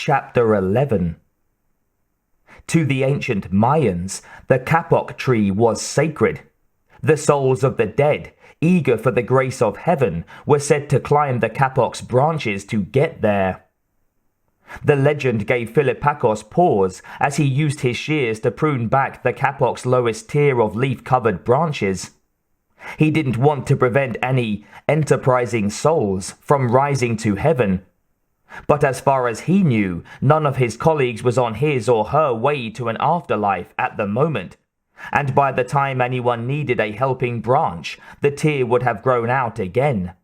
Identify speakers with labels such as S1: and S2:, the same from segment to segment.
S1: Chapter 11. To the ancient Mayans, the kapok tree was sacred. The souls of the dead, eager for the grace of heaven, were said to climb the kapok's branches to get there. The legend gave Philippakos pause as he used his shears to prune back the kapok's lowest tier of leaf-covered branches. He didn't want to prevent any enterprising souls from rising to heaven. But as far as he knew, none of his colleagues was on his or her way to an afterlife at the moment, and by the time anyone needed a helping branch, the tier would have grown out again.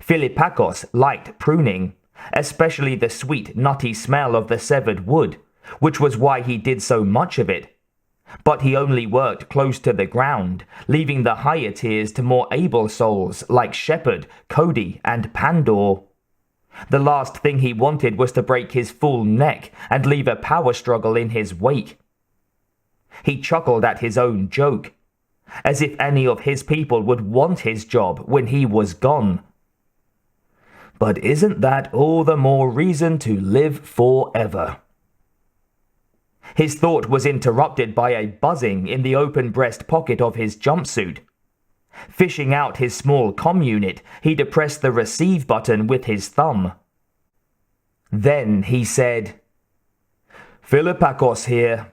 S1: Philippakos liked pruning, especially the sweet, nutty smell of the severed wood, which was why he did so much of it. But he only worked close to the ground, leaving the higher tiers to more able souls like Shepherd, Cody, and Pandor. The last thing he wanted was to break his full neck and leave a power struggle in his wake. He chuckled at his own joke, as if any of his people would want his job when he was gone. But isn't that all the more reason to live forever? His thought was interrupted by a buzzing in the open breast pocket of his jumpsuit. Fishing out his small comm unit, he depressed the receive button with his thumb. Then he said, "Philippakos here."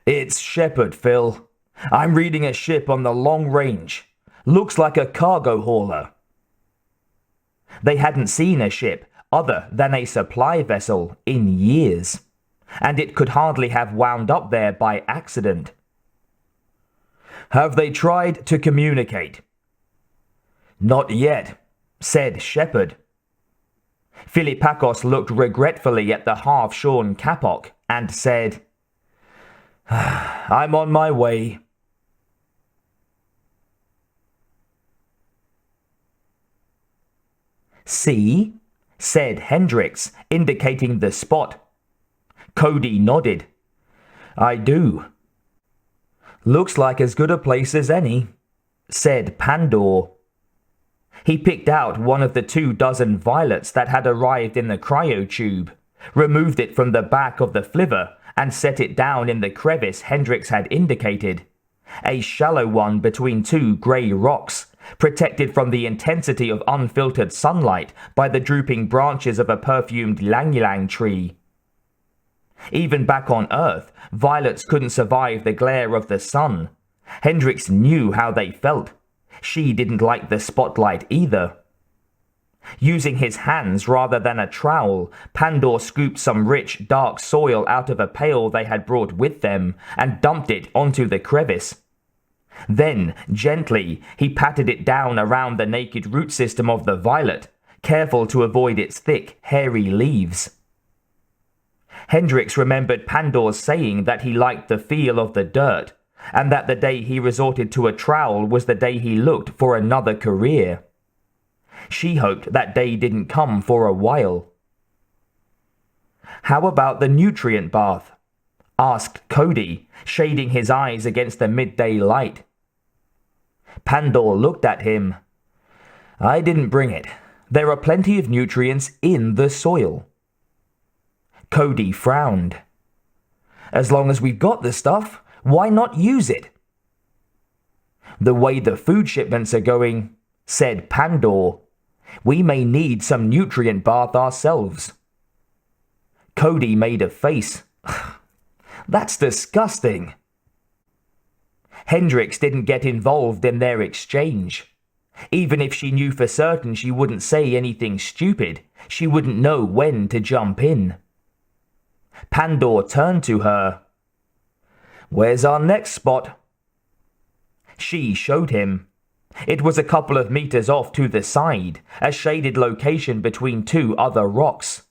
S1: "It's Shepherd, Phil. I'm reading a ship on the long range. Looks like a cargo hauler." They hadn't seen a ship other than a supply vessel in years, and it could hardly have wound up there by accident. "Have they tried to communicate?" "Not yet," said Shepherd. Philippakos looked regretfully at the half-shorn kapok and said, "I'm on my way." "See?" said Hendricks, indicating the spot. Cody nodded. "I do." "Looks like as good a place as any," said Pandor. He picked out one of the 24 violets that had arrived in the cryotube, removed it from the back of the flivver, and set it down in the crevice Hendricks had indicated, a shallow one between two grey rocks, protected from the intensity of unfiltered sunlight by the drooping branches of a perfumed ylang-ylang tree. Even back on Earth, violets couldn't survive the glare of the sun. Hendricks knew how they felt. She didn't like the spotlight either. Using his hands rather than a trowel, Pandor scooped some rich, dark soil out of a pail they had brought with them and dumped it onto the crevice. Then, gently, he patted it down around the naked root system of the violet, careful to avoid its thick, hairy leaves. Hendricks remembered Pandor's saying that he liked the feel of the dirt, and that the day he resorted to a trowel was the day he looked for another career. She hoped that day didn't come for a while. "How about the nutrient bath?" asked Cody, shading his eyes against the midday light. Pandor looked at him. "I didn't bring it. There are plenty of nutrients in the soil." Cody frowned. "As long as we've got the stuff, why not use it?" "The way the food shipments are going," said Pandor, "we may need some nutrient bath ourselves." Cody made a face. "That's disgusting." Hendricks didn't get involved in their exchange. Even if she knew for certain she wouldn't say anything stupid, she wouldn't know when to jump in. Pandor turned to her. "Where's our next spot?" She showed him. It was a couple of meters off to the side, a shaded location between two other rocks.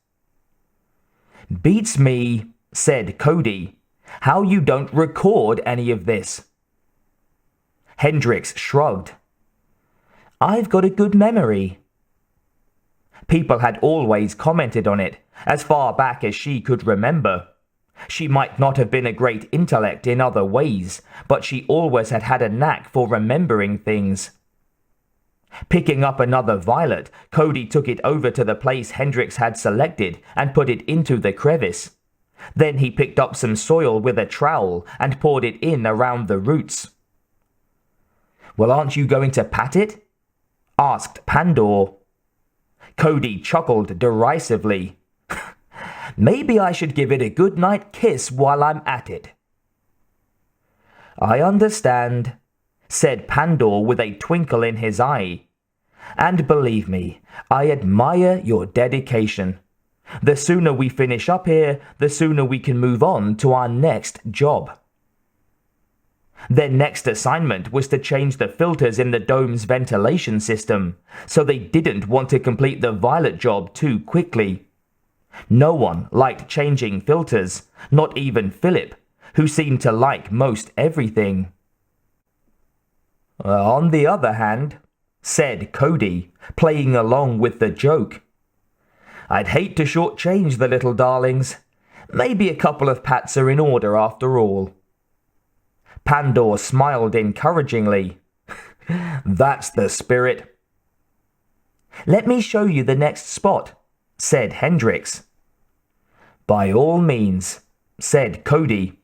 S1: "Beats me," said Cody, "how you don't record any of this." Hendricks shrugged. "I've got a good memory." People had always commented on it, as far back as she could remember. She might not have been a great intellect in other ways, but she always had had a knack for remembering things. Picking up another violet, Cody took it over to the place Hendricks had selected and put it into the crevice. Then he picked up some soil with a trowel and poured it in around the roots. "Well, aren't you going to pat it?" asked Pandor. Cody chuckled derisively. "Maybe I should give it a good-night kiss while I'm at it." "I understand," said Pandor with a twinkle in his eye. "And believe me, I admire your dedication. The sooner we finish up here, the sooner we can move on to our next job." Their next assignment was to change the filters in the dome's ventilation system, so they didn't want to complete the violet job too quickly. No one liked changing filters, not even Philip, who seemed to like most everything. "On the other hand," said Cody, playing along with the joke, "I'd hate to shortchange the little darlings. Maybe a couple of pats are in order after all." Pandor smiled encouragingly. "That's the spirit." "Let me show you the next spot," said Hendricks. "By all means," said Cody.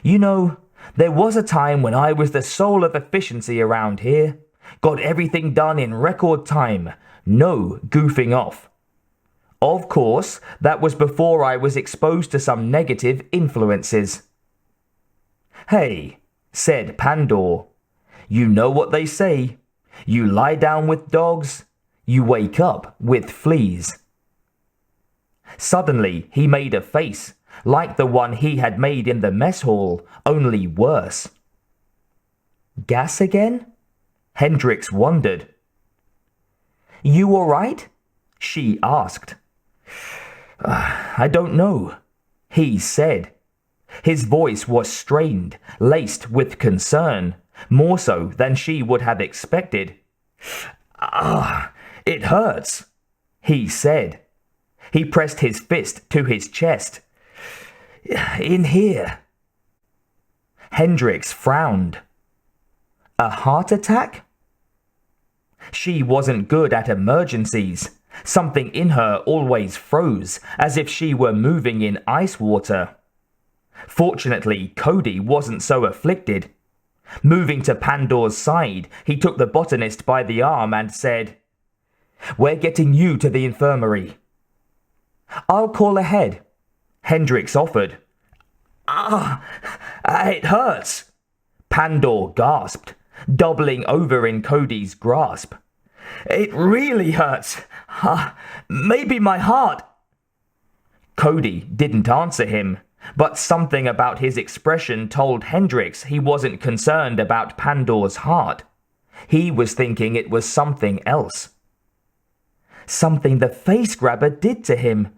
S1: "You know, there was a time when I was the soul of efficiency around here. Got everything done in record time. No goofing off. Of course, that was before I was exposed to some negative influences." "Hey," said Pandor, "you know what they say. You lie down with dogs, you wake up with fleas." Suddenly, he made a face, like the one he had made in the mess hall, only worse. "Gas again?" Hendricks wondered. "You all right?" she asked. I don't know," he said. His voice was strained, laced with concern, more so than she would have expected. It hurts," he said. He pressed his fist to his chest. "In here." Hendricks frowned. "A heart attack?" She wasn't good at emergencies. Something in her always froze, as if she were moving in ice water. Fortunately, Cody wasn't so afflicted. Moving to Pandor's side, he took the botanist by the arm and said, "We're getting you to the infirmary." "I'll call ahead," Hendricks offered. It hurts," Pandor gasped, doubling over in Cody's grasp. "It really hurts. Maybe my heart." Cody didn't answer him, but something about his expression told Hendricks he wasn't concerned about Pandor's heart. He was thinking it was something else. Something the face grabber did to him,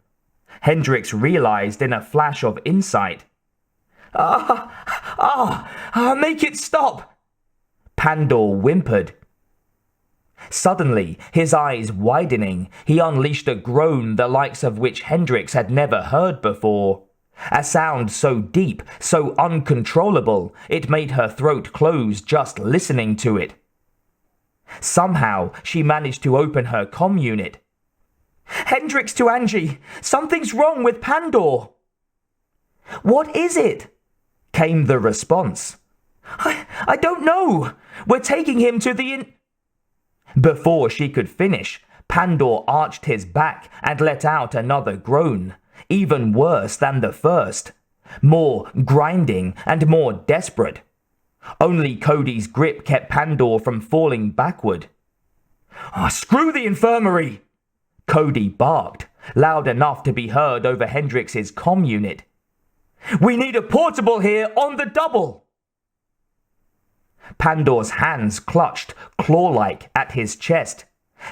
S1: Hendricks realized in a flash of insight. Make it stop," Pandor whimpered. Suddenly, his eyes widening, he unleashed a groan the likes of which Hendricks had never heard before. A sound so deep, so uncontrollable, it made her throat close just listening to it. Somehow, she managed to open her comm unit. "Hendricks to Angie! Something's wrong with Pandor!" "What is it?" came the response. I don't know. We're taking him to the Before she could finish, Pandor arched his back and let out another groan, even worse than the first. More grinding and more desperate. Only Cody's grip kept Pandor from falling backward. "Screw the infirmary!" Cody barked, loud enough to be heard over Hendrix's comm unit. "We need a portable here on the double!" Pandor's hands clutched, claw-like, at his chest,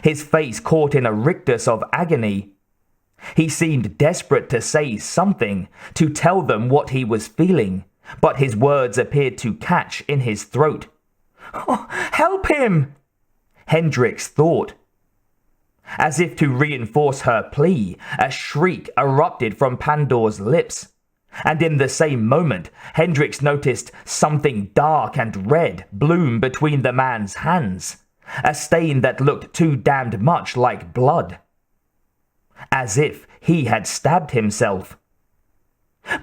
S1: his face caught in a rictus of agony. He seemed desperate to say something, to tell them what he was feeling, but his words appeared to catch in his throat. "Help him!" Hendricks thought. As if to reinforce her plea, a shriek erupted from Pandor's lips. And in the same moment, Hendricks noticed something dark and red bloom between the man's hands. a stain that looked too damned much like blood. As if he had stabbed himself.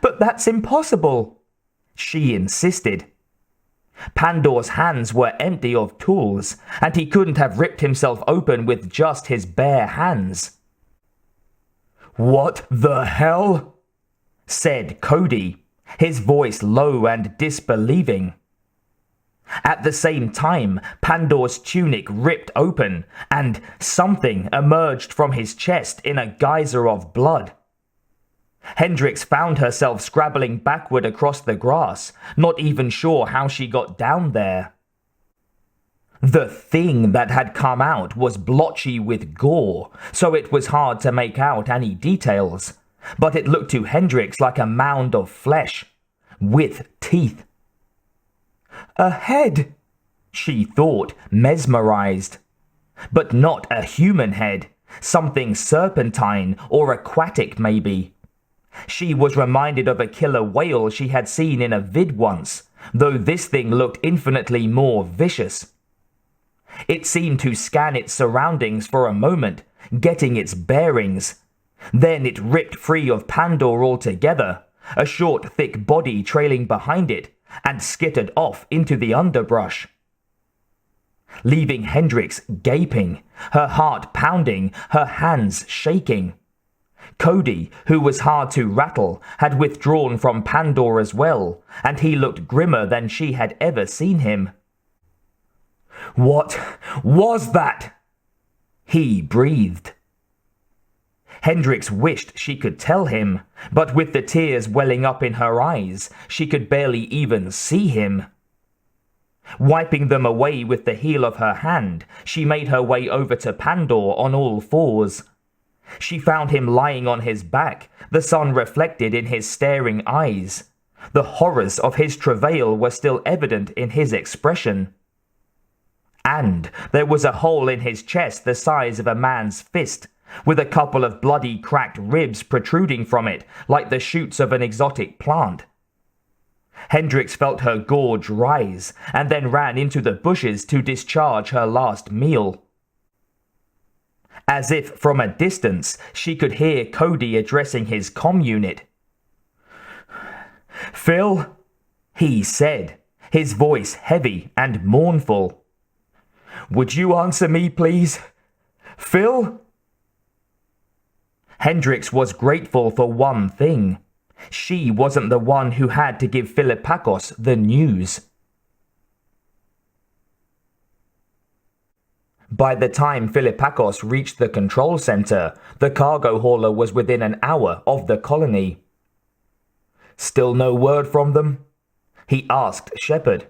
S1: "But that's impossible," she insisted. Pandor's hands were empty of tools, and he couldn't have ripped himself open with just his bare hands. "What the hell?" said Cody, his voice low and disbelieving. At the same time, Pandor's tunic ripped open, and something emerged from his chest in a geyser of blood. Hendricks found herself scrabbling backward across the grass, not even sure how she got down there. The thing that had come out was blotchy with gore, so it was hard to make out any details, but it looked to Hendricks like a mound of flesh, with teeth. A head, she thought, mesmerized. But not a human head, something serpentine or aquatic maybe. She was reminded of a killer whale she had seen in a vid once, though this thing looked infinitely more vicious. It seemed to scan its surroundings for a moment, getting its bearings. Then it ripped free of Pandor altogether, a short, thick body trailing behind it, and skittered off into the underbrush. Leaving Hendricks gaping, her heart pounding, her hands shaking. Cody, who was hard to rattle, had withdrawn from Pandor as well, and he looked grimmer than she had ever seen him. "What was that?" he breathed. Hendricks wished she could tell him, but with the tears welling up in her eyes, she could barely even see him. Wiping them away with the heel of her hand, she made her way over to Pandor on all fours. She found him lying on his back, the sun reflected in his staring eyes. The horrors of his travail were still evident in his expression. And there was a hole in his chest the size of a man's fist, with a couple of bloody cracked ribs protruding from it like the shoots of an exotic plant. Hendricks felt her gorge rise, and then ran into the bushes to discharge her last meal. As if from a distance, she could hear Cody addressing his comm unit. "Phil," he said, his voice heavy and mournful. "Would you answer me, please? Phil?" Hendricks was grateful for one thing. She wasn't the one who had to give Philippakos the news. By the time Philippakos reached the control center, the cargo hauler was within an hour of the colony. "Still no word from them?" he asked Shepard.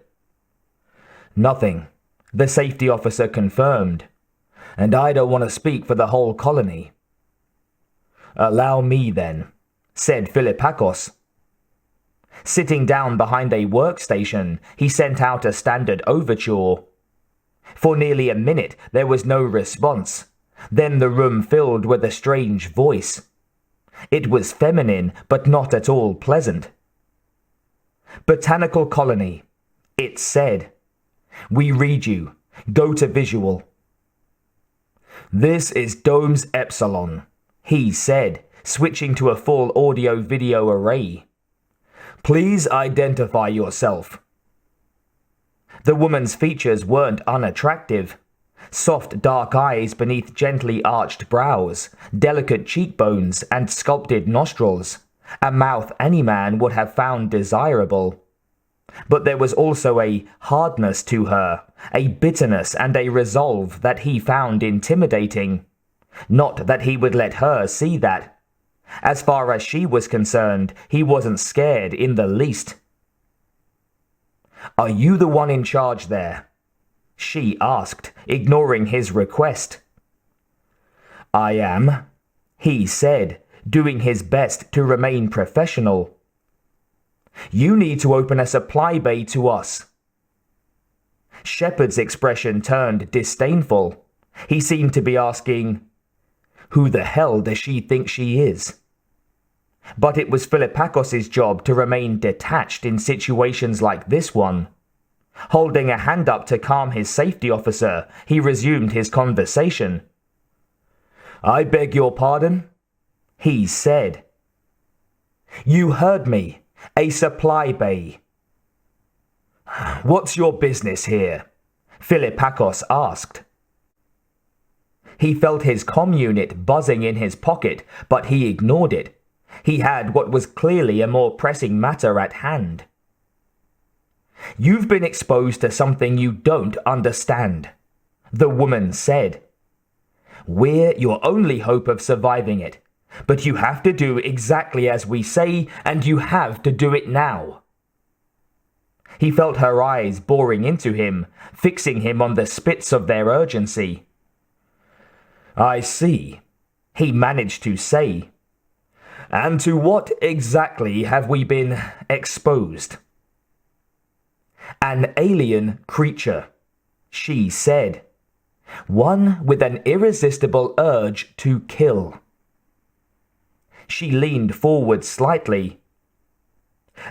S1: "Nothing," the safety officer confirmed. "And I don't want to speak for the whole colony." "Allow me then," said Philippakos. Sitting down behind a workstation, he sent out a standard overture. For nearly a minute there was no response. Then the room filled with a strange voice. It was feminine, but not at all pleasant. "Botanical colony," it said. "We read you. Go to visual." "This is Domes Epsilon," he said, switching to a full audio-video array. "Please identify yourself." The woman's features weren't unattractive. Soft dark eyes beneath gently arched brows, delicate cheekbones and sculpted nostrils, a mouth any man would have found desirable. But there was also a hardness to her, a bitterness and a resolve that he found intimidating. Not that he would let her see that. As far as she was concerned, he wasn't scared in the least. "Are you the one in charge there?" she asked, ignoring his request. "I am," he said, doing his best to remain professional. "You need to open a supply bay to us." Shepard's expression turned disdainful. He seemed to be asking, "Who the hell does she think she is?" But it was Philippakos' job to remain detached in situations like this one. Holding a hand up to calm his safety officer, he resumed his conversation. "I beg your pardon?" he said. "You heard me. A supply bay." "What's your business here?" Philippakos asked. He felt his comm unit buzzing in his pocket, but he ignored it. He had what was clearly a more pressing matter at hand. "You've been exposed to something you don't understand," the woman said. "We're your only hope of surviving it, but you have to do exactly as we say, and you have to do it now." He felt her eyes boring into him, fixing him on the spits of their urgency. "I see," he managed to say. "And to what exactly have we been exposed?" "An alien creature," she said. "One with an irresistible urge to kill." She leaned forward slightly.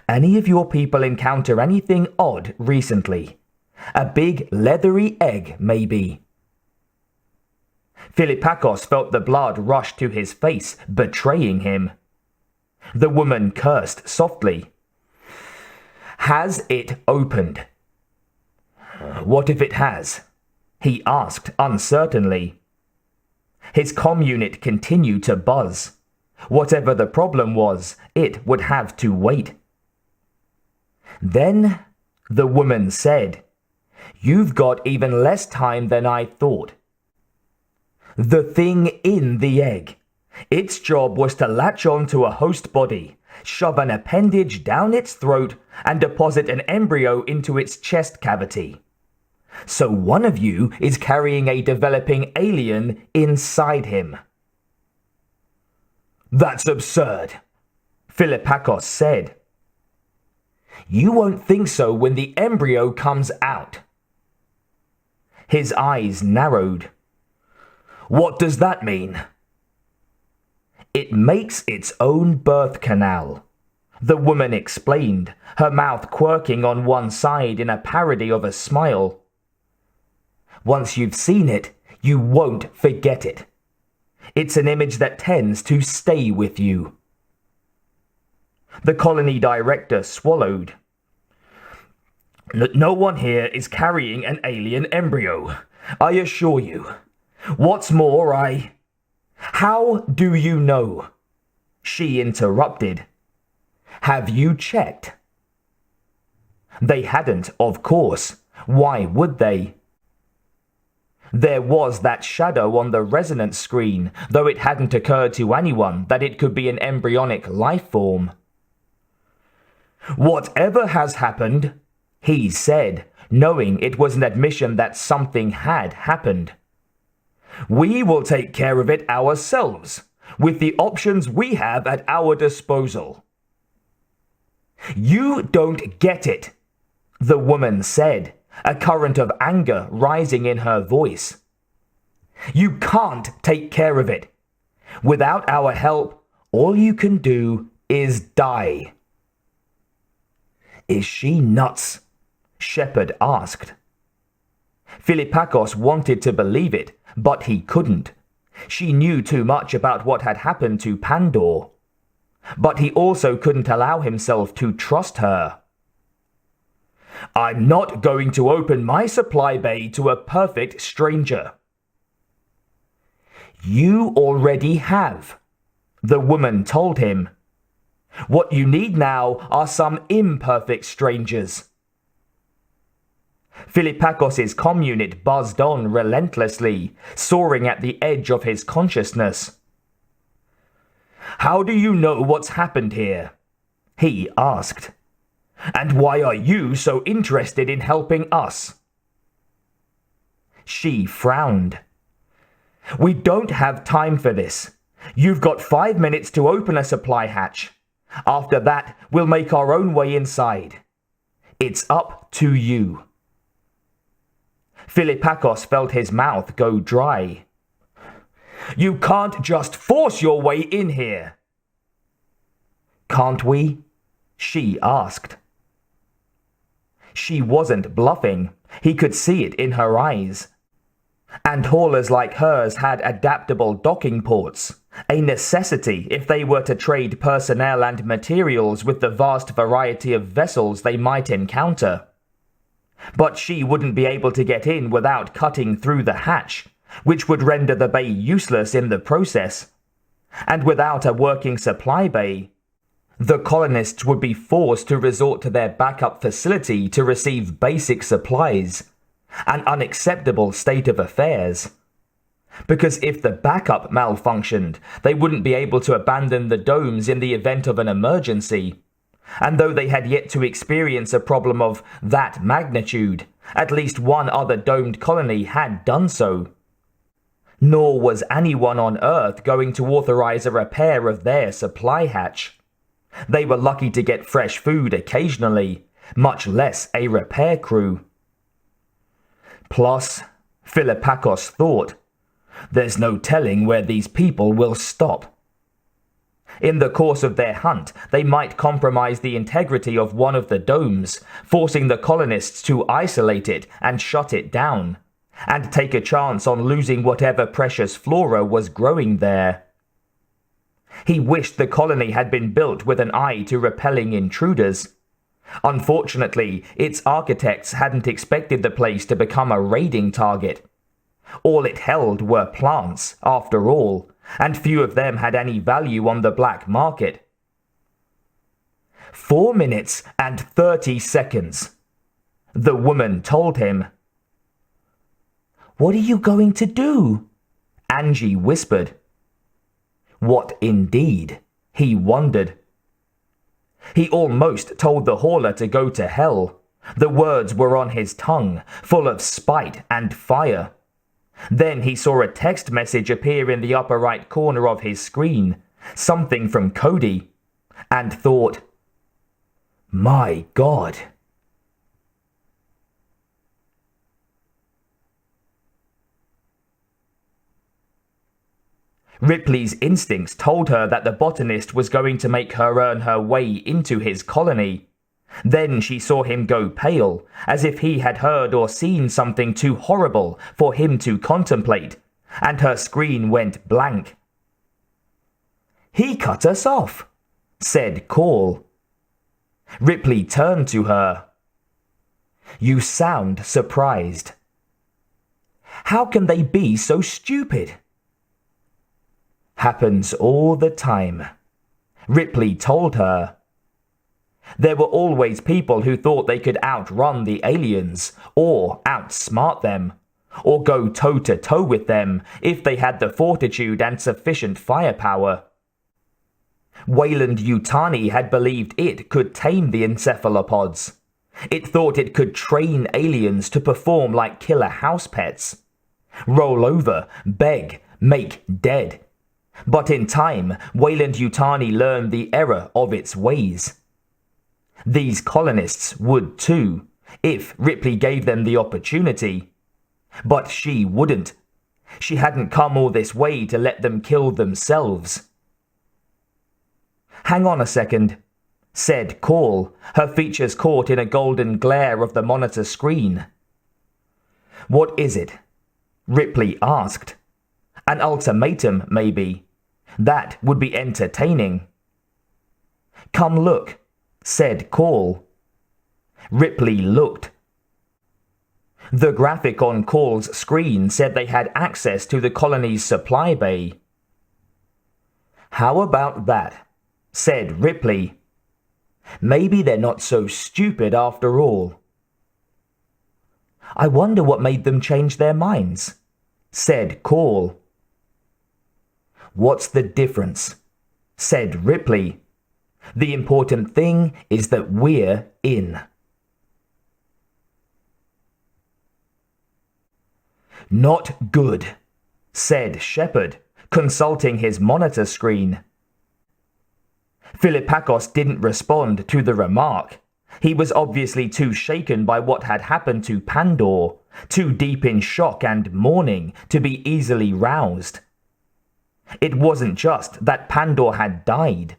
S1: "Any of your people encounter anything odd recently? A big leathery egg, maybe?" Philippakos felt the blood rush to his face, betraying him. The woman cursed softly. "Has it opened?" "What if it has?" he asked uncertainly. His comm unit continued to buzz. Whatever the problem was, it would have to wait. Then the woman said, "You've got even less time than I thought." The thing in the egg. Its job was to latch on to a host body, shove an appendage down its throat, and deposit an embryo into its chest cavity. So one of you is carrying a developing alien inside him. "That's absurd," Philippakos said. "You won't think so when the embryo comes out." His eyes narrowed. "What does that mean?" "It makes its own birth canal," the woman explained, her mouth quirking on one side in a parody of a smile. "Once you've seen it, you won't forget it. It's an image that tends to stay with you." The colony director swallowed. "No one here is carrying an alien embryo, I assure you. What's more, How do you know?" she interrupted. "Have you checked?" They hadn't, of course. Why would they? There was that shadow on the resonance screen, though it hadn't occurred to anyone that it could be an embryonic life form. "Whatever has happened," he said, knowing it was an admission that something had happened, "we will take care of it ourselves, with the options we have at our disposal." "You don't get it," the woman said, a current of anger rising in her voice. "You can't take care of it. Without our help, all you can do is die." "Is she nuts?" Shepard asked. Philippakos wanted to believe it, but he couldn't. She knew too much about what had happened to Pandor. But he also couldn't allow himself to trust her. "I'm not going to open my supply bay to a perfect stranger." "You already have," the woman told him. "What you need now are some imperfect strangers." Philippakos' comm unit buzzed on relentlessly, soaring at the edge of his consciousness. "How do you know what's happened here?" he asked. "And why are you so interested in helping us?" She frowned. "We don't have time for this. You've got 5 minutes to open a supply hatch. After that, we'll make our own way inside. It's up to you." Philippakos felt his mouth go dry. "You can't just force your way in here." "Can't we?" she asked. She wasn't bluffing. He could see it in her eyes. And haulers like hers had adaptable docking ports, a necessity if they were to trade personnel and materials with the vast variety of vessels they might encounter. But she wouldn't be able to get in without cutting through the hatch, which would render the bay useless in the process. And without a working supply bay, the colonists would be forced to resort to their backup facility to receive basic supplies, an unacceptable state of affairs. Because if the backup malfunctioned, they wouldn't be able to abandon the domes in the event of an emergency. And though they had yet to experience a problem of that magnitude, at least one other domed colony had done so. Nor was anyone on Earth going to authorize a repair of their supply hatch. They were lucky to get fresh food occasionally, much less a repair crew. Plus, Philippakos thought, there's no telling where these people will stop. In the course of their hunt, they might compromise the integrity of one of the domes, forcing the colonists to isolate it and shut it down, and take a chance on losing whatever precious flora was growing there. He wished the colony had been built with an eye to repelling intruders. Unfortunately, its architects hadn't expected the place to become a raiding target. All it held were plants, after all, and few of them had any value on the black market. 4 minutes and 30 seconds, the woman told him. "What are you going to do?" Angie whispered. What indeed? He wondered. He almost told the hauler to go to hell. The words were on his tongue, full of spite and fire. Then he saw a text message appear in the upper right corner of his screen, something from Cody, and thought, "My God." Ripley's instincts told her that the botanist was going to make her earn her way into his colony. Then she saw him go pale, as if he had heard or seen something too horrible for him to contemplate, and her screen went blank. "He cut us off," said Call. Ripley turned to her. "You sound surprised. How can they be so stupid?" "Happens all the time," Ripley told her. There were always people who thought they could outrun the aliens, or outsmart them, or go toe-to-toe with them if they had the fortitude and sufficient firepower. Weyland-Yutani had believed it could tame the encephalopods. It thought it could train aliens to perform like killer house pets. Roll over, beg, make dead. But in time, Weyland-Yutani learned the error of its ways. These colonists would too, if Ripley gave them the opportunity. But she wouldn't. She hadn't come all this way to let them kill themselves. "Hang on a second," said Call, her features caught in a golden glare of the monitor screen. "What is it?" Ripley asked. "An ultimatum, maybe. That would be entertaining." "Come look," said Call. Ripley looked. The graphic on Call's screen said they had access to the colony's supply bay. "How about that?" said Ripley. "Maybe they're not so stupid after all." "I wonder what made them change their minds," said Call. "What's the difference?" said Ripley. "The important thing is that we're in." "Not good," said Shepard, consulting his monitor screen. Philippakos didn't respond to the remark. He was obviously too shaken by what had happened to Pandor, too deep in shock and mourning to be easily roused. It wasn't just that Pandor had died.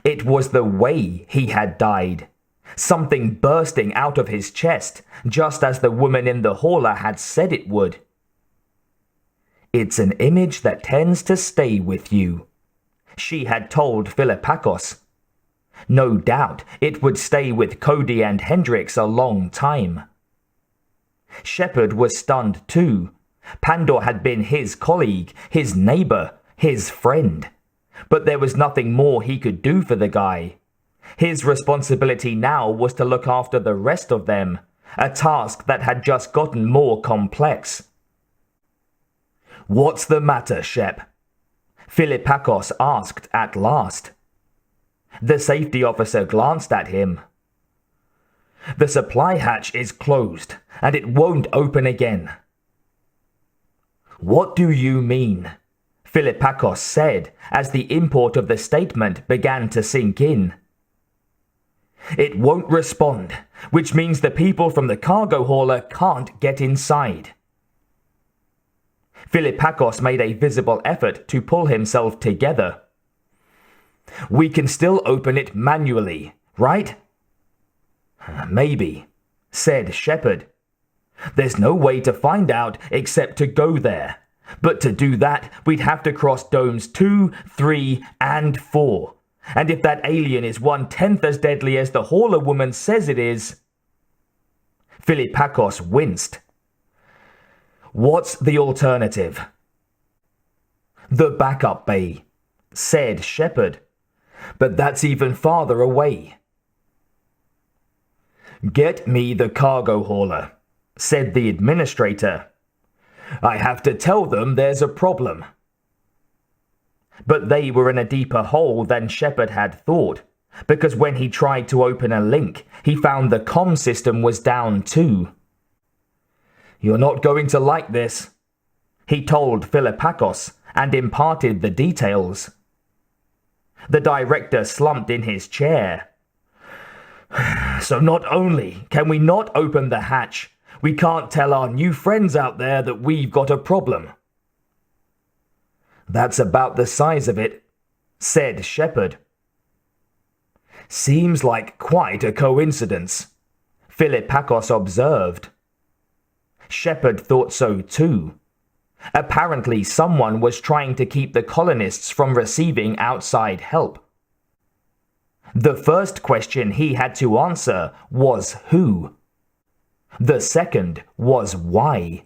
S1: It was the way he had died. something bursting out of his chest, just as the woman in the hauler had said it would. "It's an image that tends to stay with you," she had told Philippakos. No doubt it would stay with Cody and Hendrix a long time. Shepard was stunned too. Pandor had been his colleague, his neighbor, his friend. But there was nothing more he could do for the guy. His responsibility now was to look after the rest of them, a task that had just gotten more complex. "What's the matter, Shep?" Philippakos asked at last. The safety officer glanced at him. "The supply hatch is closed, and it won't open again." "What do you mean?" Philippakos said as the import of the statement began to sink in. "It won't respond, which means the people from the cargo hauler can't get inside." Philippakos made a visible effort to pull himself together. "We can still open it manually, right?" "Maybe," said Shepard. "There's no way to find out except to go there. But to do that, we'd have to cross domes 2, 3, and 4. And if that alien is 1/10 as deadly as the hauler woman says it is..." Philippakos winced. "What's the alternative?" "The backup bay," said Shepard. "But that's even farther away." "Get me the cargo hauler," said the administrator. "I have to tell them there's a problem." But they were in a deeper hole than Shepard had thought, because when he tried to open a link, he found the comm system was down too. "You're not going to like this," he told Philippakos and imparted the details. The director slumped in his chair. "So not only can we not open the hatch, we can't tell our new friends out there that we've got a problem." "That's about the size of it," said Shepard. "Seems like quite a coincidence," Philippakos observed. Shepard thought so too. Apparently someone was trying to keep the colonists from receiving outside help. The first question he had to answer was who. The second was why.